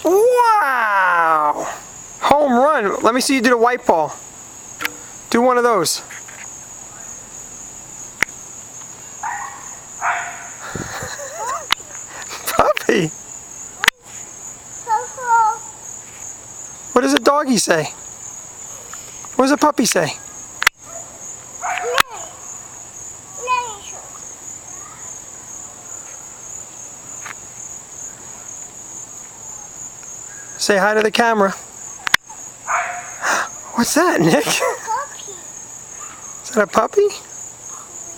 Wow! Home run. Let me see you do the white ball. Do one of those. Puppy. What does a doggy say? What does a puppy say? Say hi to the camera. What's that, Nick? Puppy. Is that a puppy?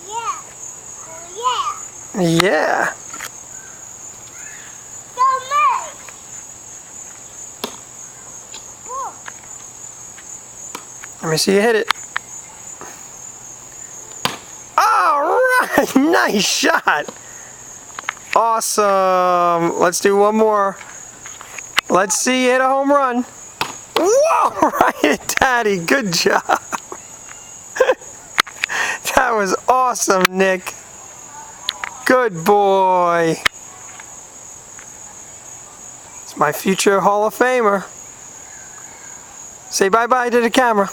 Yeah. Yeah. Let me see you hit it. All right, nice shot. Awesome. Let's do one more. Let's see you hit a home run. Whoa, right at Daddy. Good job. That was awesome, Nick. Good boy. It's my future Hall of Famer. Say bye-bye to the camera.